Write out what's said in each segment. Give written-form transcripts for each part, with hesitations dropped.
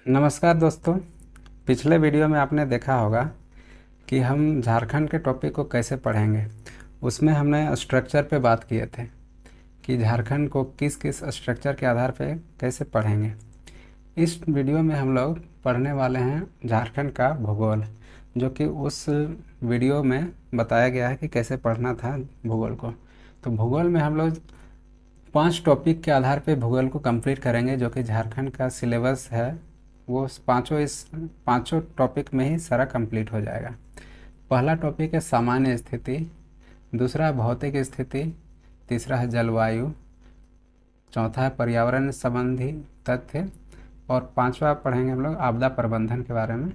नमस्कार दोस्तों। पिछले वीडियो में आपने देखा होगा कि हम झारखंड के टॉपिक को कैसे पढ़ेंगे। उसमें हमने स्ट्रक्चर पे बात किए थे कि झारखंड को किस किस स्ट्रक्चर के आधार पे कैसे पढ़ेंगे। इस वीडियो में हम लोग पढ़ने वाले हैं झारखंड का भूगोल, जो कि उस वीडियो में बताया गया है कि कैसे पढ़ना था भूगोल को। तो भूगोल में हम लोग 5 टॉपिक के आधार पे भूगोल को कंप्लीट करेंगे, जो कि झारखंड का सिलेबस है। वो इस पाँचों टॉपिक में ही सारा कंप्लीट हो जाएगा। पहला टॉपिक है सामान्य स्थिति, दूसरा है भौतिक स्थिति, तीसरा है जलवायु, चौथा है पर्यावरण संबंधी तथ्य और पांचवा पढ़ेंगे हम लोग आपदा प्रबंधन के बारे में।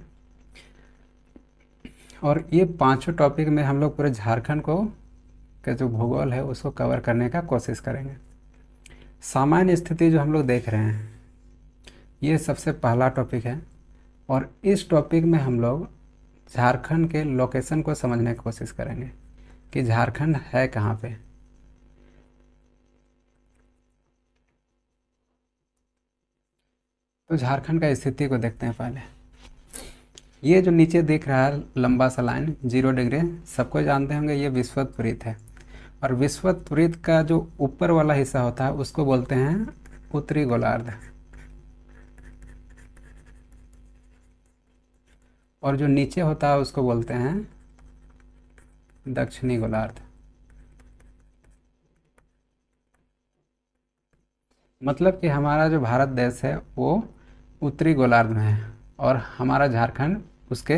और ये पांचों टॉपिक में हम लोग पूरे झारखंड को का जो भूगोल है उसको कवर करने का कोशिश करेंगे। सामान्य स्थिति जो हम लोग देख रहे हैं, ये सबसे पहला टॉपिक है और इस टॉपिक में हम लोग झारखंड के लोकेशन को समझने की कोशिश करेंगे कि झारखंड है कहाँ पे। तो झारखंड का स्थिति को देखते हैं पहले। ये जो नीचे दिख रहा है लंबा सा लाइन 0 डिग्री, सबको जानते होंगे ये विषुवत है। और विषुवत का जो ऊपर वाला हिस्सा होता है उसको बोलते हैं उत्तरी गोलार्ध, और जो नीचे होता है उसको बोलते हैं दक्षिणी गोलार्ध। मतलब कि हमारा जो भारत देश है वो उत्तरी गोलार्ध में है और हमारा झारखंड उसके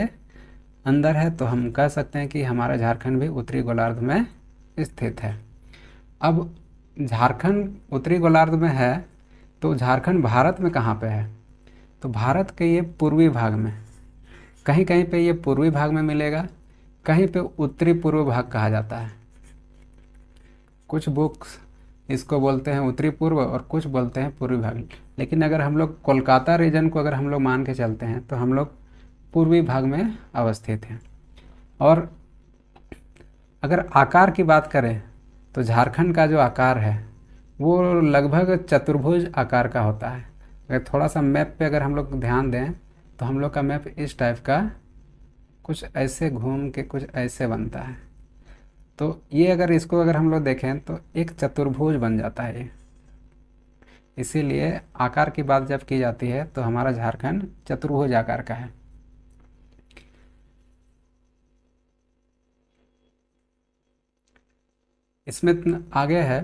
अंदर है, तो हम कह सकते हैं कि हमारा झारखंड भी उत्तरी गोलार्ध में स्थित है। अब झारखंड उत्तरी गोलार्ध में है, तो झारखंड भारत में कहाँ पे है? तो भारत के ये पूर्वी भाग में, कहीं कहीं पे ये पूर्वी भाग में मिलेगा, कहीं पे उत्तरी पूर्व भाग कहा जाता है। कुछ बुक्स इसको बोलते हैं उत्तरी पूर्व और कुछ बोलते हैं पूर्वी भाग। लेकिन अगर हम लोग कोलकाता रीजन को अगर हम लोग मान के चलते हैं तो हम लोग पूर्वी भाग में अवस्थित हैं। और अगर आकार की बात करें तो झारखंड का जो आकार है वो लगभग चतुर्भुज आकार का होता है। अगर थोड़ा सा मैप पे अगर हम लोग ध्यान दें तो हम लोग का मैप इस टाइप का कुछ ऐसे घूम के कुछ ऐसे बनता है। तो ये अगर इसको अगर हम लोग देखें तो एक चतुर्भुज बन जाता है ये। इसीलिए आकार की बात जब की जाती है तो हमारा झारखंड चतुर्भुज आकार का है। इसमें आगे है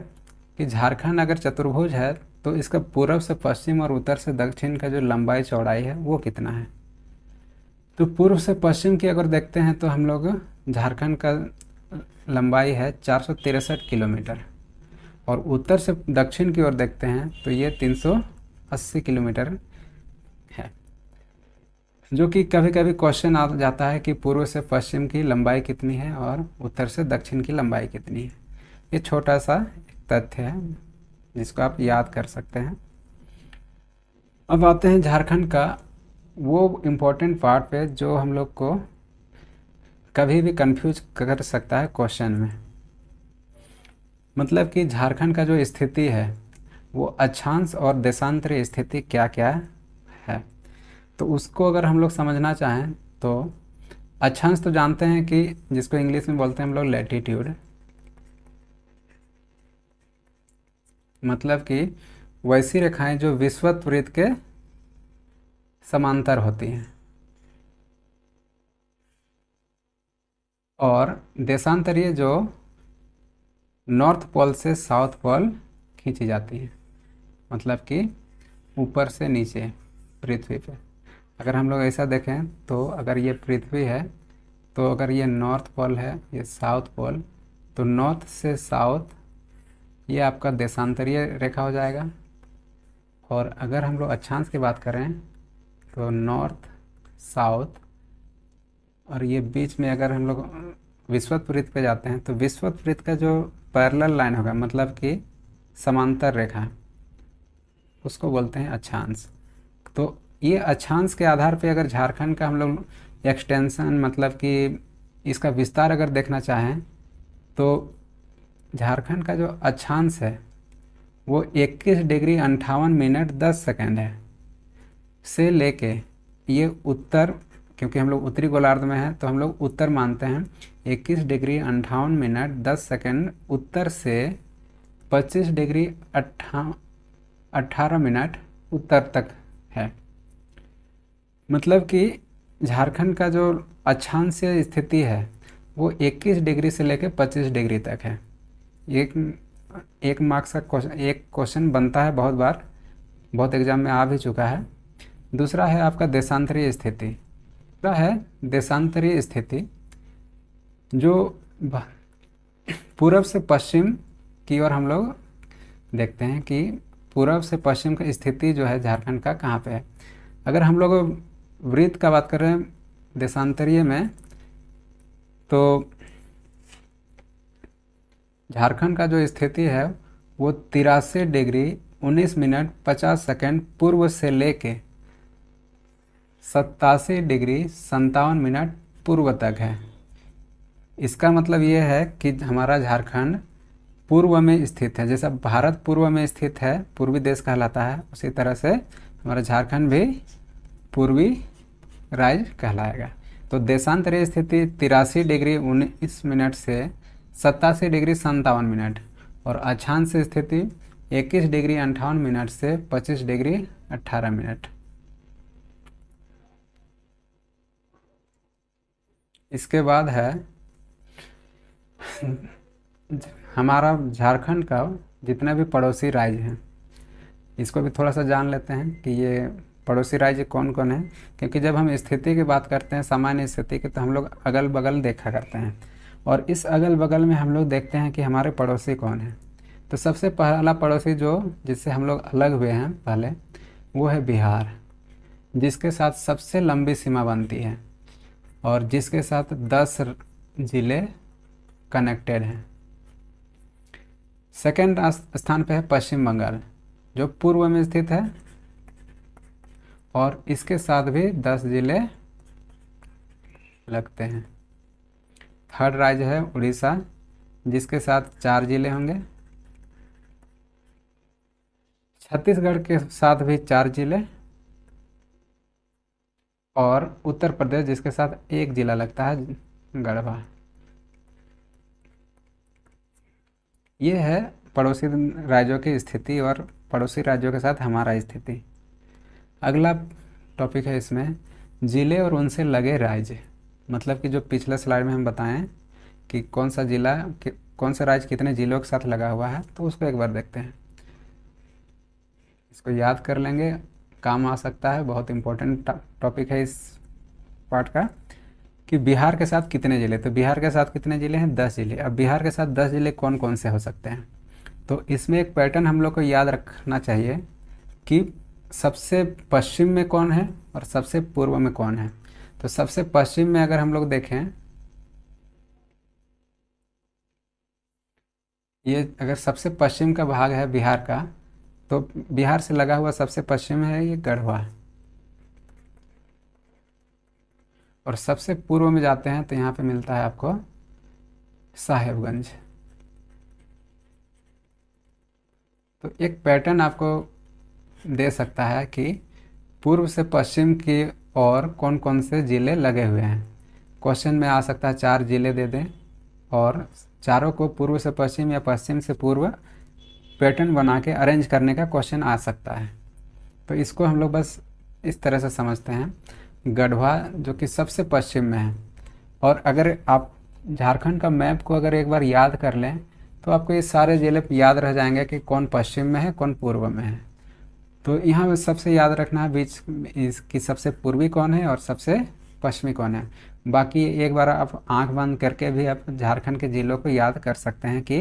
कि झारखंड अगर चतुर्भुज है तो इसका पूर्व से पश्चिम और उत्तर से दक्षिण का जो लंबाई चौड़ाई है वो कितना है। तो पूर्व से पश्चिम की अगर देखते हैं तो हम लोग झारखंड का लंबाई है 463 किलोमीटर, और उत्तर से दक्षिण की ओर देखते हैं तो ये 380 किलोमीटर है। जो कि कभी कभी क्वेश्चन आ जाता है कि पूर्व से पश्चिम की लंबाई कितनी है और उत्तर से दक्षिण की लंबाई कितनी है। ये छोटा सा एक तथ्य है जिसको आप याद कर सकते हैं। अब आते हैं झारखंड का वो इम्पोर्टेंट पार्ट पे जो हम लोग को कभी भी कंफ्यूज कर सकता है क्वेश्चन में। मतलब कि झारखंड का जो स्थिति है वो अक्षांश और देशांतरी स्थिति क्या क्या है। तो उसको अगर हम लोग समझना चाहें तो अक्षांश तो जानते हैं कि जिसको इंग्लिश में बोलते हैं हम लोग लैटिट्यूड, मतलब कि वैसी रेखाएं जो विषुवत वृत्त के समांतर होती हैं। और देशांतरीय जो नॉर्थ पोल से साउथ पोल खींची जाती है, मतलब कि ऊपर से नीचे पृथ्वी पे। अगर हम लोग ऐसा देखें तो अगर ये पृथ्वी है तो अगर ये नॉर्थ पोल है, ये साउथ पोल, तो नॉर्थ से साउथ ये आपका देशांतरीय रेखा हो जाएगा। और अगर हम लोग अक्षांश की बात करें तो नॉर्थ साउथ, और ये बीच में अगर हम लोग विषुवत वृत्त पे जाते हैं तो विषुवत वृत्त का जो पैरेलल लाइन होगा, मतलब कि समांतर रेखा, उसको बोलते हैं अक्षांश। तो ये अक्षांश के आधार पे अगर झारखंड का हम लोग एक्सटेंशन, मतलब कि इसका विस्तार अगर देखना चाहें तो झारखंड का जो अक्षांश है वो 21 डिग्री 58 मिनट 10 सेकेंड है। से लेके ये उत्तर, क्योंकि हम लोग उत्तरी गोलार्ध में हैं तो हम लोग उत्तर मानते हैं, 21 डिग्री 58 मिनट 10 सेकंड उत्तर से 25 डिग्री 18 मिनट उत्तर तक है। मतलब कि झारखंड का जो अक्षांशीय स्थिति है वो 21 डिग्री से लेकर 25 डिग्री तक है। एक एक मार्क्स का क्वेश्चन, एक क्वेश्चन बनता है बहुत बार, बहुत एग्जाम में आ भी चुका है। दूसरा है आपका देशांतरीय स्थिति। दूसरा है देशांतरीय स्थिति, जो पूर्व से पश्चिम की ओर हम लोग देखते हैं कि पूर्व से पश्चिम की स्थिति जो है झारखंड का कहाँ पे है। अगर हम लोग वृत्त का बात कर रहे हैं देशांतरीय में, तो झारखंड का जो स्थिति है वो 83 डिग्री 19 मिनट 50 सेकंड पूर्व से लेके 87 डिग्री 57 मिनट पूर्व तक है। इसका मतलब ये है कि हमारा झारखंड पूर्व में स्थित है। जैसा भारत पूर्व में स्थित है, पूर्वी देश कहलाता है, उसी तरह से हमारा झारखंड भी पूर्वी राज्य कहलाएगा। तो देशांतरीय स्थिति 83 डिग्री 19 मिनट से 87 डिग्री 57 मिनट, और अक्षांश स्थिति 21 डिग्री 58 मिनट से 25 डिग्री 18 मिनट। इसके बाद है हमारा झारखंड का जितने भी पड़ोसी राज्य हैं, इसको भी थोड़ा सा जान लेते हैं कि ये पड़ोसी राज्य कौन कौन है। क्योंकि जब हम स्थिति की बात करते हैं, सामान्य स्थिति की, तो हम लोग अगल बगल देखा करते हैं, और इस अगल बगल में हम लोग देखते हैं कि हमारे पड़ोसी कौन है। तो सबसे पहला पड़ोसी जो जिससे हम लोग अलग हुए हैं पहले, वो है बिहार, जिसके साथ सबसे लंबी सीमा बनती है और जिसके साथ 10 जिले कनेक्टेड हैं। सेकेंड स्थान पे है पश्चिम बंगाल, जो पूर्व में स्थित है और इसके साथ भी 10 जिले लगते हैं। थर्ड राज्य है उड़ीसा, जिसके साथ 4 जिले होंगे। छत्तीसगढ़ के साथ भी 4 जिले, और उत्तर प्रदेश जिसके साथ 1 जिला लगता है, गढ़वा। ये है पड़ोसी राज्यों की स्थिति और पड़ोसी राज्यों के साथ हमारा स्थिति। अगला टॉपिक है इसमें जिले और उनसे लगे राज्य। मतलब कि जो पिछले स्लाइड में हम बताएं कि कौन सा जिला कौन सा राज्य कितने जिलों के साथ लगा हुआ है, तो उसको एक बार देखते हैं। इसको याद कर लेंगे, काम आ सकता है, बहुत इंपॉर्टेंट टॉपिक है इस पार्ट का। कि बिहार के साथ कितने ज़िले, तो बिहार के साथ कितने ज़िले हैं, 10 ज़िले। अब बिहार के साथ 10 ज़िले कौन कौन से हो सकते हैं, तो इसमें एक पैटर्न हम लोग को याद रखना चाहिए कि सबसे पश्चिम में कौन है और सबसे पूर्व में कौन है। तो सबसे पश्चिम में अगर हम लोग देखें, ये अगर सबसे पश्चिम का भाग है बिहार का, तो बिहार से लगा हुआ सबसे पश्चिम है ये गढ़वा। और सबसे पूर्व में जाते हैं तो यहाँ पे मिलता है आपको साहेबगंज। तो एक पैटर्न आपको दे सकता है कि पूर्व से पश्चिम की ओर कौन कौन से ज़िले लगे हुए हैं। क्वेश्चन में आ सकता है 4 ज़िले दे दें और चारों को पूर्व से पश्चिम या पश्चिम से पूर्व पैटर्न बना के अरेंज करने का क्वेश्चन आ सकता है। तो इसको हम लोग बस इस तरह से समझते हैं, गढ़वा जो कि सबसे पश्चिम में है। और अगर आप झारखंड का मैप को अगर एक बार याद कर लें तो आपको ये सारे ज़िले याद रह जाएंगे कि कौन पश्चिम में है कौन पूर्व में है। तो यहाँ सबसे याद रखना है बीच इसकी सबसे पूर्वी कौन है और सबसे पश्चिमी कौन है। बाकी एक बार आप आंख बंद करके भी आप झारखंड के ज़िलों को याद कर सकते हैं कि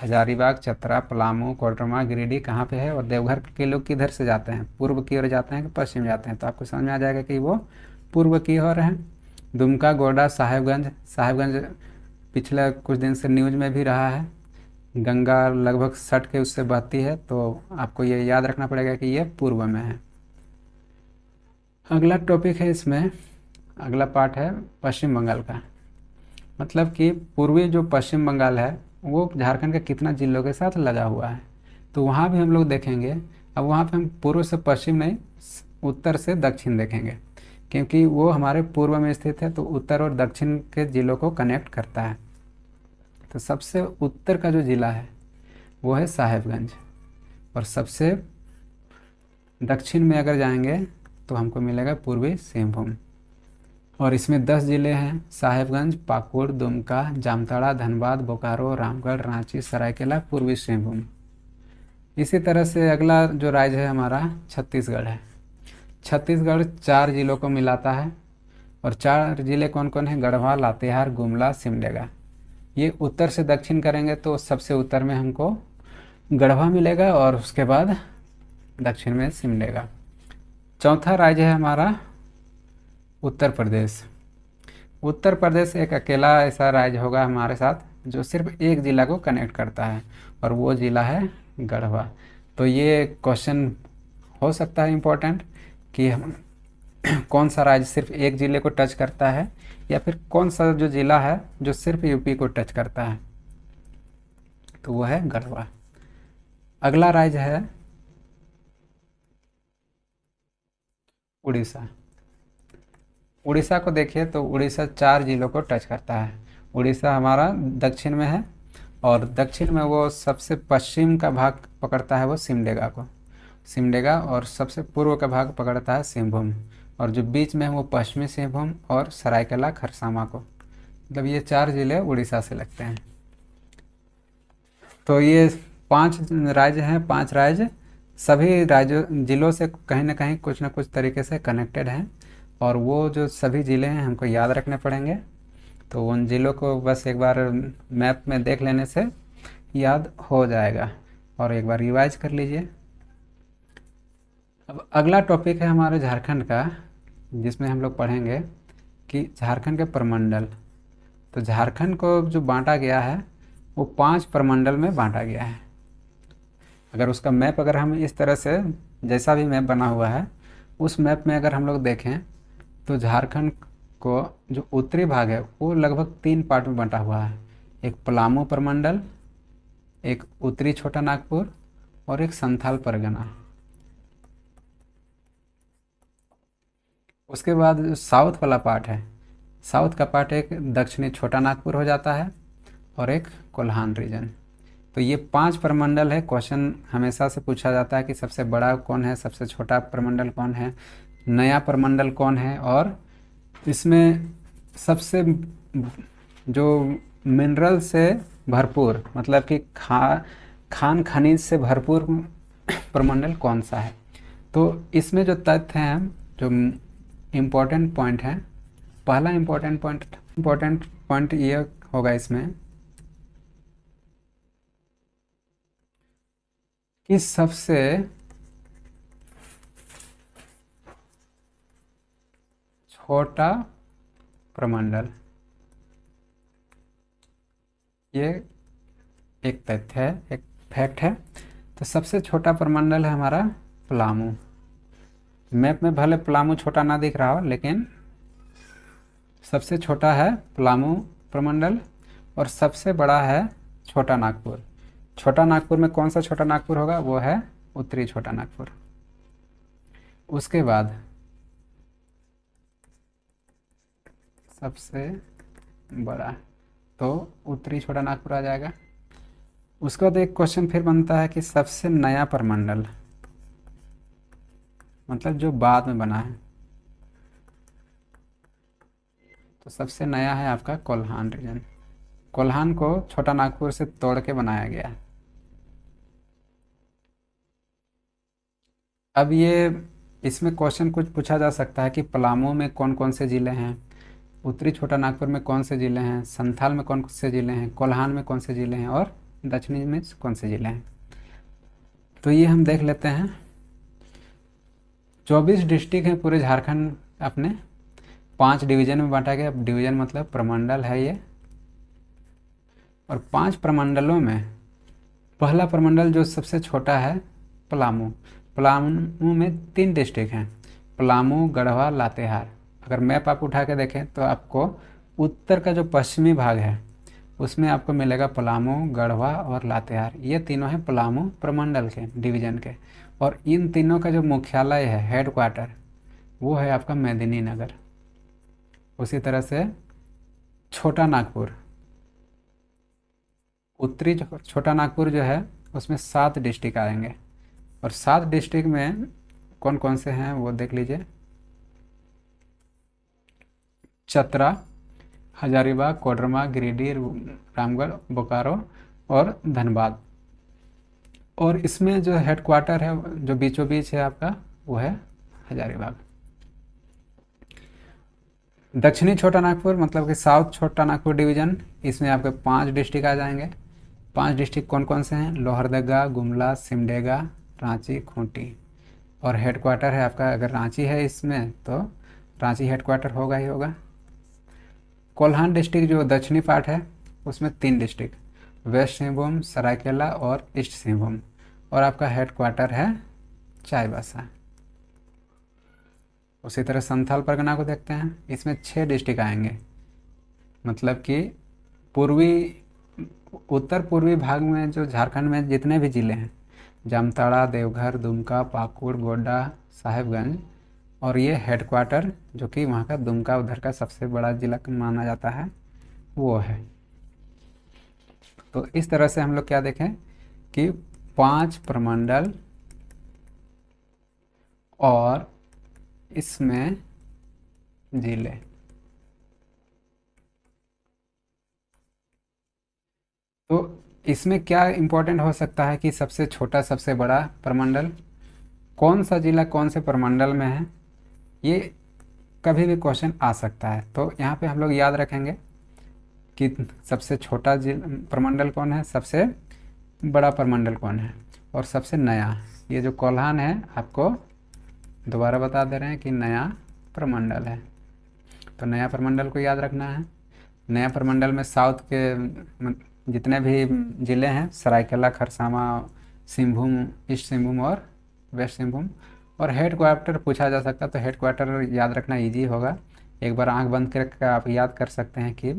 हजारीबाग, चतरा, पलामू, कोडरमा, गिरिडीह कहाँ पे है, और देवघर के लोग किधर से जाते हैं, पूर्व की ओर जाते हैं कि पश्चिम जाते हैं। तो आपको समझ में आ जाएगा कि वो पूर्व की ओर है। दुमका, गोड्डा, साहेबगंज पिछले कुछ दिन से न्यूज में भी रहा है। गंगा लगभग सट के उससे बहती है, तो आपको ये याद रखना पड़ेगा कि ये पूर्व में है। अगला टॉपिक है इसमें, अगला पार्ट है पश्चिम बंगाल का। मतलब कि पूर्वी जो पश्चिम बंगाल है वो झारखंड के कितना जिलों के साथ लगा हुआ है, तो वहाँ भी हम लोग देखेंगे। अब वहाँ पे हम पूर्व से पश्चिम नहीं, उत्तर से दक्षिण देखेंगे, क्योंकि वो हमारे पूर्व में स्थित है, तो उत्तर और दक्षिण के जिलों को कनेक्ट करता है। तो सबसे उत्तर का जो ज़िला है वो है साहेबगंज, और सबसे दक्षिण में अगर जाएंगे तो हमको मिलेगा पूर्वी सिंहभूम। और इसमें 10 ज़िले हैं: साहेबगंज, पाकुड़, दुमका, जामताड़ा, धनबाद, बोकारो, रामगढ़, रांची, सरायकेला, पूर्वी सिंहभूम। इसी तरह से अगला जो राज्य है हमारा छत्तीसगढ़ है। छत्तीसगढ़ 4 जिलों को मिलाता है, और 4 जिले कौन कौन हैं? गढ़वा, लातेहार, गुमला, सिमडेगा। ये उत्तर से दक्षिण करेंगे तो सबसे उत्तर में हमको गढ़वा मिलेगा, और उसके बाद दक्षिण में सिमडेगा। चौथा राज्य है हमारा उत्तर प्रदेश। उत्तर प्रदेश एक अकेला ऐसा राज्य होगा हमारे साथ जो सिर्फ एक ज़िला को कनेक्ट करता है, और वो ज़िला है गढ़वा। तो ये क्वेश्चन हो सकता है इम्पोर्टेंट कि हम कौन सा राज्य सिर्फ एक ज़िले को टच करता है, या फिर कौन सा जो ज़िला है जो सिर्फ यूपी को टच करता है, तो वो है गढ़वा। अगला राज्य है उड़ीसा। उड़ीसा को देखिए तो उड़ीसा 4 जिलों को टच करता है। उड़ीसा हमारा दक्षिण में है, और दक्षिण में वो सबसे पश्चिम का भाग पकड़ता है वो सिमडेगा को, सिमडेगा, और सबसे पूर्व का भाग पकड़ता है सिंहभूम, और जो बीच में है वो पश्चिमी सिंहभूम और सरायकेला खरसावां को। मतलब ये 4 जिले उड़ीसा से लगते हैं। तो ये 5 राज्य हैं। 5 राज्य सभी राज्यों जिलों से कहीं ना कहीं कुछ ना कुछ तरीके से कनेक्टेड हैं, और वो जो सभी ज़िले हैं हमको याद रखने पड़ेंगे। तो उन ज़िलों को बस एक बार मैप में देख लेने से याद हो जाएगा, और एक बार रिवाइज कर लीजिए। अब अगला टॉपिक है हमारे झारखंड का, जिसमें हम लोग पढ़ेंगे कि झारखंड के प्रमंडल। तो झारखंड को जो बांटा गया है वो 5 प्रमंडल में बांटा गया है। अगर उसका मैप अगर हम इस तरह से, जैसा भी मैप बना हुआ है उस मैप में अगर हम लोग देखें तो झारखंड को जो उत्तरी भाग है वो लगभग 3 पार्ट में बंटा हुआ है। एक पलामू प्रमंडल, एक उत्तरी छोटा नागपुर, और एक संथाल परगना। उसके बाद जो साउथ वाला पार्ट है, साउथ का पार्ट एक दक्षिणी छोटा नागपुर हो जाता है, और एक कोल्हान रीजन। तो ये 5 प्रमंडल है। क्वेश्चन हमेशा से पूछा जाता है कि सबसे बड़ा कौन है, सबसे छोटा प्रमंडल कौन है, नया प्रमंडल कौन है, और इसमें सबसे जो मिनरल से भरपूर, मतलब कि खान खनिज से भरपूर प्रमंडल कौन सा है। तो इसमें जो तथ्य हैं, जो इम्पोर्टेंट पॉइंट है, पहला इम्पोर्टेंट पॉइंट ये होगा इसमें कि सबसे छोटा प्रमंडल, ये एक तथ्य है, एक फैक्ट है। तो सबसे छोटा प्रमंडल है हमारा पलामू। मैप में भले पलामू छोटा ना दिख रहा हो, लेकिन सबसे छोटा है पलामू प्रमंडल, और सबसे बड़ा है छोटा नागपुर। छोटा नागपुर में कौन सा छोटा नागपुर होगा? वो है उत्तरी छोटा नागपुर। उसके बाद सबसे बड़ा तो उत्तरी छोटा नागपुर आ जाएगा। उसके बाद एक क्वेश्चन फिर बनता है कि सबसे नया प्रमंडल, मतलब जो बाद में बना है, तो सबसे नया है आपका कोल्हान रीजन। कोल्हान को छोटा नागपुर से तोड़ के बनाया गया। अब ये इसमें क्वेश्चन कुछ पूछा जा सकता है कि पलामू में कौन कौन से ज़िले हैं, उत्तरी छोटा नागपुर में कौन से ज़िले हैं, संथाल में कौन से ज़िले हैं, कोल्हान में कौन से ज़िले हैं, और दक्षिणी में कौन से ज़िले हैं। तो ये हम देख लेते हैं। 24 डिस्ट्रिक्ट हैं पूरे झारखंड अपने, 5 डिवीज़न में बांटा गया। डिवीज़न मतलब प्रमंडल है ये। और 5 प्रमंडलों में पहला प्रमंडल जो सबसे छोटा है पलामू। पलामू में 3 डिस्ट्रिक्ट हैं, पलामू, गढ़वा, लातेहार। अगर मैप आप उठा के देखें तो आपको उत्तर का जो पश्चिमी भाग है उसमें आपको मिलेगा पलामू, गढ़वा और लातेहार। ये तीनों हैं पलामू प्रमंडल के, डिवीज़न के। और इन तीनों का जो मुख्यालय है, हेड क्वार्टर, वो है आपका मेदिनीनगर। उसी तरह से छोटा नागपुर, उत्तरी छोटा नागपुर जो है उसमें 7 डिस्ट्रिक्ट आएंगे, और 7 डिस्ट्रिक्ट में कौन कौन से हैं वो देख लीजिए। चतरा, हजारीबाग, कोडरमा, गिरिडीह, रामगढ़, बोकारो और धनबाद। और इसमें जो हेड क्वार्टर है जो बीचों बीच है आपका, वो है हजारीबाग। दक्षिणी छोटा नागपुर मतलब कि साउथ छोटा नागपुर डिवीजन, इसमें आपके 5 डिस्ट्रिक्ट आ जाएंगे। 5 डिस्ट्रिक्ट कौन कौन से हैं? लोहरदगा, गुमला, सिमडेगा, रांची, खूंटी। और हेड क्वार्टर है आपका, अगर रांची है इसमें तो रांची हेड क्वार्टर होगा ही होगा। कोल्हान डिस्ट्रिक्ट जो दक्षिणी पार्ट है उसमें 3 डिस्ट्रिक्ट, वेस्ट सिंहभूम, सरायकेला और ईस्ट सिंहभूम। और आपका हेड क्वार्टर है चाईबासा। उसी तरह संथाल परगना को देखते हैं, इसमें 6 डिस्ट्रिक्ट आएंगे, मतलब कि पूर्वी उत्तर पूर्वी भाग में जो झारखंड में जितने भी ज़िले हैं, जामताड़ा, देवघर, दुमका, पाकुड़, गोड्डा, साहेबगंज, और ये हेड क्वार्टर जो कि वहाँ का दुमका उधर का सबसे बड़ा ज़िला माना जाता है वो है। तो इस तरह से हम लोग क्या देखें कि 5 प्रमंडल और इसमें जिले। तो इसमें क्या इम्पोर्टेंट हो सकता है कि सबसे छोटा सबसे बड़ा प्रमंडल, कौन सा जिला कौन से प्रमंडल में है, ये कभी भी क्वेश्चन आ सकता है। तो यहाँ पे हम लोग याद रखेंगे कि सबसे छोटा प्रमंडल कौन है, सबसे बड़ा प्रमंडल कौन है, और सबसे नया। ये जो कोल्हान है आपको दोबारा बता दे रहे हैं कि नया प्रमंडल है, तो नया प्रमंडल को याद रखना है। नया प्रमंडल में साउथ के जितने भी ज़िले हैं, सरायकेला, खरसावा, सिंहभूम, ईस्ट सिंहभूम और वेस्ट सिंहभूम। और हेड क्वार्टर पूछा जा सकता है, तो हेड क्वार्टर याद रखना इजी होगा। एक बार आंख बंद करके आप याद कर सकते हैं कि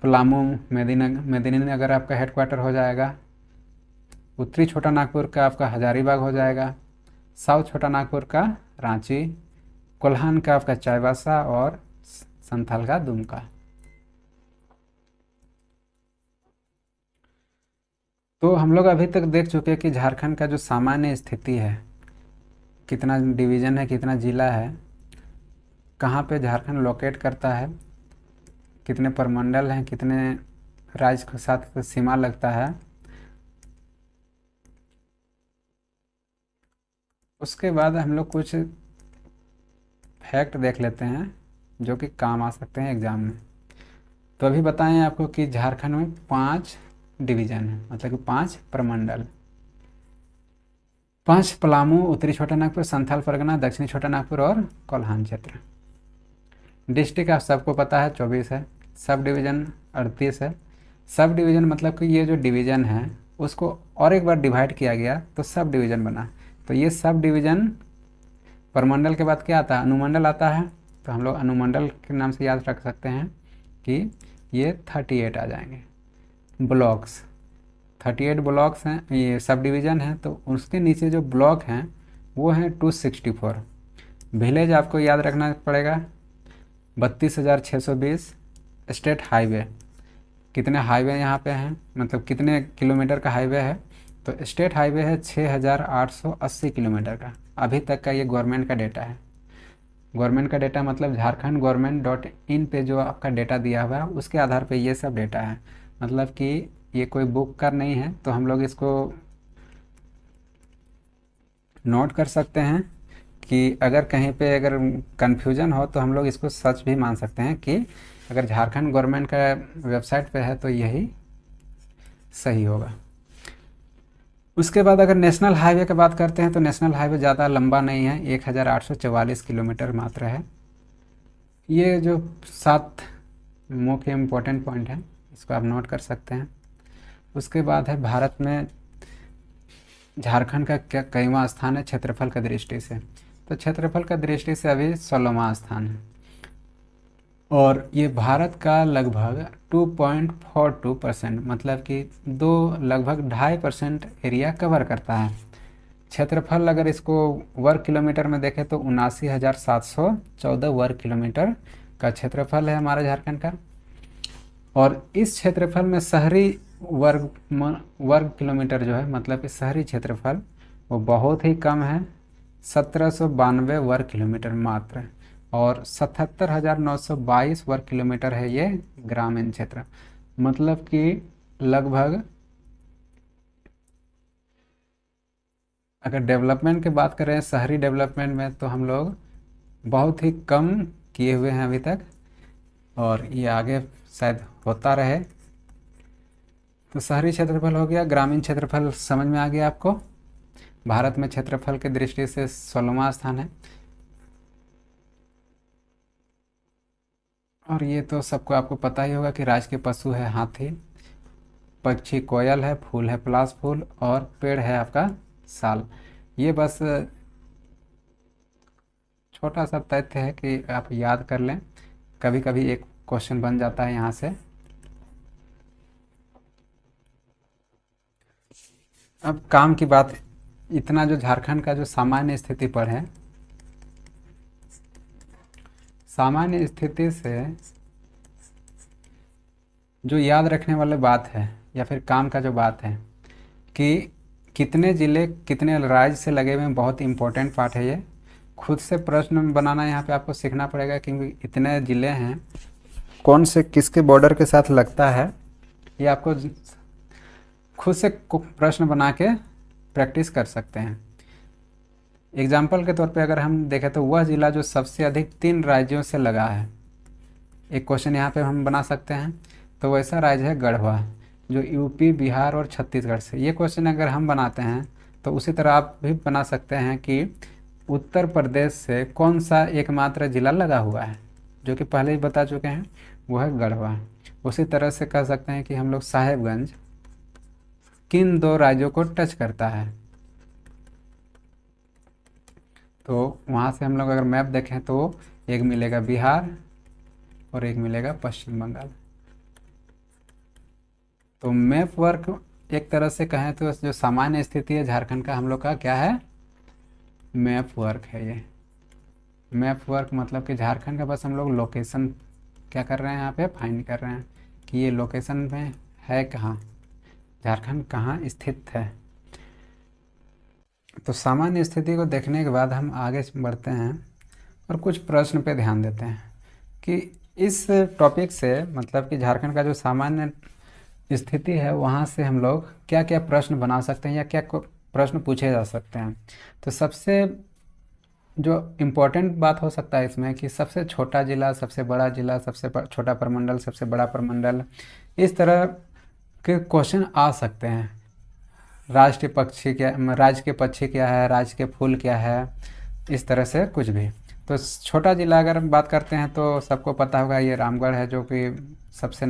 पलामू, मेदिनीनगर आपका हेड क्वार्टर हो जाएगा। उत्तरी छोटा नागपुर का आपका हजारीबाग हो जाएगा। साउथ छोटा नागपुर का रांची, कोल्हान का आपका चाईबासा और संथाल का दुमका। तो हम लोग अभी तक देख चुके हैं कि झारखंड का जो सामान्य स्थिति है, कितना डिवीज़न है, कितना ज़िला है, कहाँ पे झारखंड लोकेट करता है, कितने प्रमंडल हैं, कितने राज्य के साथ सीमा लगता है। उसके बाद हम लोग कुछ फैक्ट देख लेते हैं जो कि काम आ सकते हैं एग्ज़ाम में। तो अभी बताएं आपको कि झारखंड में 5 डिवीज़न है, मतलब कि 5 प्रमंडल। 5 पलामू, उत्तरी छोटा नागपुर, संथाल परगना, दक्षिणी छोटा नागपुर और कोल्हान क्षेत्र। डिस्ट्रिक्ट आप सबको पता है 24 है, सब डिवीज़न 38 है। सब डिवीज़न मतलब कि ये जो डिवीज़न है उसको और एक बार डिवाइड किया गया तो सब डिवीज़न बना। तो ये सब डिवीज़न, प्रमंडल के बाद क्या आता है? अनुमंडल आता है। तो हम लोग अनुमंडल के नाम से याद रख सकते हैं कि ये 38 आ जाएंगे। ब्लॉक्स, 38 ब्लॉक्स हैं, ये सब डिवीज़न है, तो उसके नीचे जो ब्लॉक हैं वो हैं 264। विलेज आपको याद रखना पड़ेगा 32,620। स्टेट हाईवे, कितने हाईवे यहाँ पे हैं, मतलब कितने किलोमीटर का हाईवे है? तो स्टेट हाईवे है 6,880 किलोमीटर का। अभी तक का ये गवर्नमेंट का डेटा है। गवर्नमेंट का डेटा मतलब झारखंड government.in पे जो आपका डेटा दिया हुआ है उसके आधार पे ये सब डेटा है, मतलब कि ये कोई बुक का नहीं है। तो हम लोग इसको नोट कर सकते हैं कि अगर कहीं पे अगर कन्फ्यूजन हो तो हम लोग इसको सच भी मान सकते हैं कि अगर झारखंड गवर्नमेंट का वेबसाइट पे है तो यही सही होगा। उसके बाद अगर नेशनल हाईवे की बात करते हैं तो नेशनल हाईवे ज़्यादा लंबा नहीं है, 1,844 किलोमीटर मात्र है। ये जो 7 मुख्य इम्पोर्टेंट पॉइंट हैं इसको आप नोट कर सकते हैं। उसके बाद है भारत में झारखंड का क्या कईवां स्थान है क्षेत्रफल की दृष्टि से? तो क्षेत्रफल की दृष्टि से अभी 16वां स्थान है, और ये भारत का लगभग 2.42%, मतलब कि लगभग 2.5% एरिया कवर करता है। क्षेत्रफल अगर इसको वर्ग किलोमीटर में देखें तो 79,714 वर्ग किलोमीटर का क्षेत्रफल है हमारा झारखंड का। और इस क्षेत्रफल में शहरी वर्ग किलोमीटर जो है, मतलब कि शहरी क्षेत्रफल, वो बहुत ही कम है, 1792 वर्ग किलोमीटर मात्र। और 77,922 वर्ग किलोमीटर है ये ग्रामीण क्षेत्र। मतलब कि लगभग, अगर डेवलपमेंट की बात करें शहरी डेवलपमेंट में, तो हम लोग बहुत ही कम किए हुए हैं अभी तक, और ये आगे शायद होता रहे। तो शहरी क्षेत्रफल हो गया, ग्रामीण क्षेत्रफल समझ में आ गया आपको। भारत में क्षेत्रफल की दृष्टि से 16वां स्थान है। और ये तो सबको आपको पता ही होगा कि राज्य के पशु है हाथी, पक्षी कोयल है, फूल है पलाश फूल, और पेड़ है आपका साल। ये बस छोटा सा तथ्य है कि आप याद कर लें, कभी कभी एक क्वेश्चन बन जाता है यहाँ से। अब काम की बात, इतना जो झारखंड का जो सामान्य स्थिति पर है, सामान्य स्थिति से जो याद रखने वाली बात है या फिर काम का जो बात है कि कितने ज़िले कितने राज्य से लगे हुए हैं, बहुत इंपॉर्टेंट पार्ट है ये। खुद से प्रश्न बनाना यहाँ पे आपको सीखना पड़ेगा, क्योंकि इतने ज़िले हैं, कौन से किसके बॉर्डर के साथ लगता है, ये आपको खुद से प्रश्न बना के प्रैक्टिस कर सकते हैं। एग्जाम्पल के तौर पे अगर हम देखें तो वह ज़िला जो सबसे अधिक 3 राज्यों से लगा है, एक क्वेश्चन यहाँ पे हम बना सकते हैं। तो वैसा राज्य है गढ़वा, जो यूपी, बिहार और छत्तीसगढ़ से। ये क्वेश्चन अगर हम बनाते हैं तो उसी तरह आप भी बना सकते हैं कि उत्तर प्रदेश से कौन सा एकमात्र ज़िला लगा हुआ है, जो कि पहले ही बता चुके हैं, वो है गढ़वा। उसी तरह से कह सकते हैं कि हम लोग साहेबगंज किन 2 राज्यों को टच करता है। तो वहाँ से हम लोग अगर मैप देखें तो एक मिलेगा बिहार और एक मिलेगा पश्चिम बंगाल। तो मैप वर्क एक तरह से कहें तो जो सामान्य स्थिति है झारखंड का, हम लोग का क्या है, मैप वर्क है ये। मैप वर्क मतलब कि झारखंड का बस हम लोग लोकेशन क्या कर रहे हैं, यहाँ पे फाइंड कर रहे हैं कि ये लोकेशन में है कहाँ, झारखंड कहाँ स्थित है। तो सामान्य स्थिति को देखने के बाद हम आगे बढ़ते हैं और कुछ प्रश्न पे ध्यान देते हैं कि इस टॉपिक से, मतलब कि झारखंड का जो सामान्य स्थिति है, वहाँ से हम लोग क्या क्या प्रश्न बना सकते हैं या क्या प्रश्न पूछे जा सकते हैं। तो सबसे जो इम्पोर्टेंट बात हो सकता है इसमें कि सबसे छोटा ज़िला, सबसे बड़ा ज़िला, सबसे छोटा प्रमंडल, सबसे बड़ा प्रमंडल, इस तरह के क्वेश्चन आ सकते हैं। राष्ट्रीय पक्षी क्या, राज्य के पक्षी क्या है, राज्य के फूल क्या है, इस तरह से कुछ भी। तो छोटा ज़िला अगर हम बात करते हैं तो सबको पता होगा ये रामगढ़ है, जो कि सबसे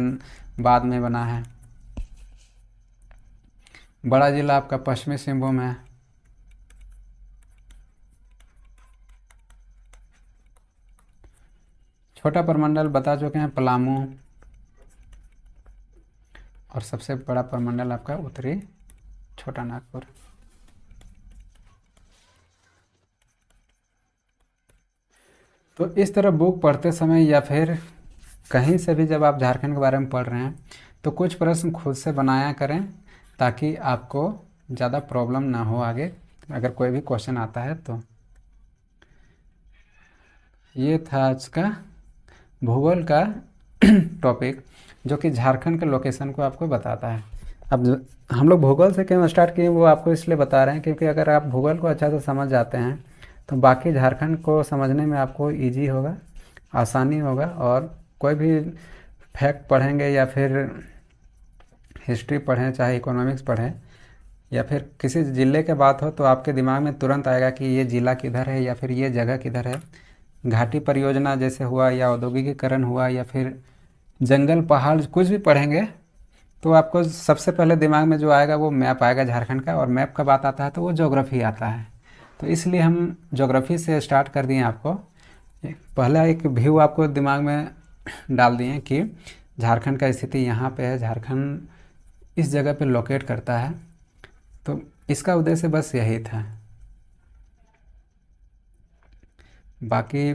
बाद में बना है। बड़ा ज़िला आपका पश्चिमी सिंहभूम है। छोटा प्रमंडल बता चुके हैं पलामू, और सबसे बड़ा प्रमंडल आपका उत्तरी छोटा नागपुर। तो इस तरह बुक पढ़ते समय या फिर कहीं से भी जब आप झारखंड के बारे में पढ़ रहे हैं तो कुछ प्रश्न खुद से बनाया करें, ताकि आपको ज़्यादा प्रॉब्लम ना हो आगे अगर कोई भी क्वेश्चन आता है तो। ये था आज का भूगोल का टॉपिक, जो कि झारखंड के लोकेशन को आपको बताता है। अब हम लोग भूगोल से क्यों स्टार्ट किए वो आपको इसलिए बता रहे हैं क्योंकि अगर आप भूगोल को अच्छा से समझ जाते हैं तो बाकी झारखंड को समझने में आपको इजी होगा, आसानी होगा। और कोई भी फैक्ट पढ़ेंगे या फिर हिस्ट्री पढ़ें, चाहे इकोनॉमिक्स पढ़ें, या फिर किसी ज़िले के बात हो तो आपके दिमाग में तुरंत आएगा कि ये ज़िला किधर है या फिर ये जगह किधर है। घाटी परियोजना जैसे हुआ, या औद्योगिकीकरण हुआ, या फिर जंगल पहाड़, कुछ भी पढ़ेंगे तो आपको सबसे पहले दिमाग में जो आएगा वो मैप आएगा झारखंड का। और मैप का बात आता है तो वो ज्योग्राफी आता है। तो इसलिए हम ज्योग्राफी से स्टार्ट कर दिए आपको। पहला एक व्यू आपको दिमाग में डाल दिए कि झारखंड का स्थिति यहाँ पे है, झारखंड इस जगह पे लोकेट करता है। तो इसका उद्देश्य बस यही था बाकी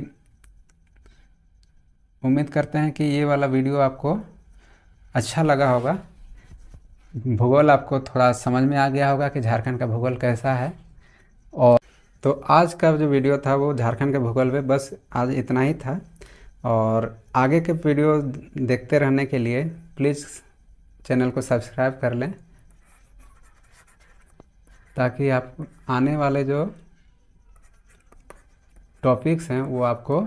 उम्मीद करते हैं कि ये वाला वीडियो आपको अच्छा लगा होगा। भूगोल आपको थोड़ा समझ में आ गया होगा कि झारखंड का भूगोल कैसा है। और तो आज का जो वीडियो था वो झारखंड के भूगोल पे बस आज इतना ही था। और आगे के वीडियो देखते रहने के लिए प्लीज़ चैनल को सब्सक्राइब कर लें, ताकि आप आने वाले जो टॉपिक्स हैं वो आपको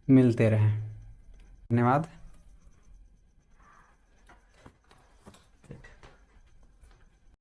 मिलते रहें। धन्यवाद।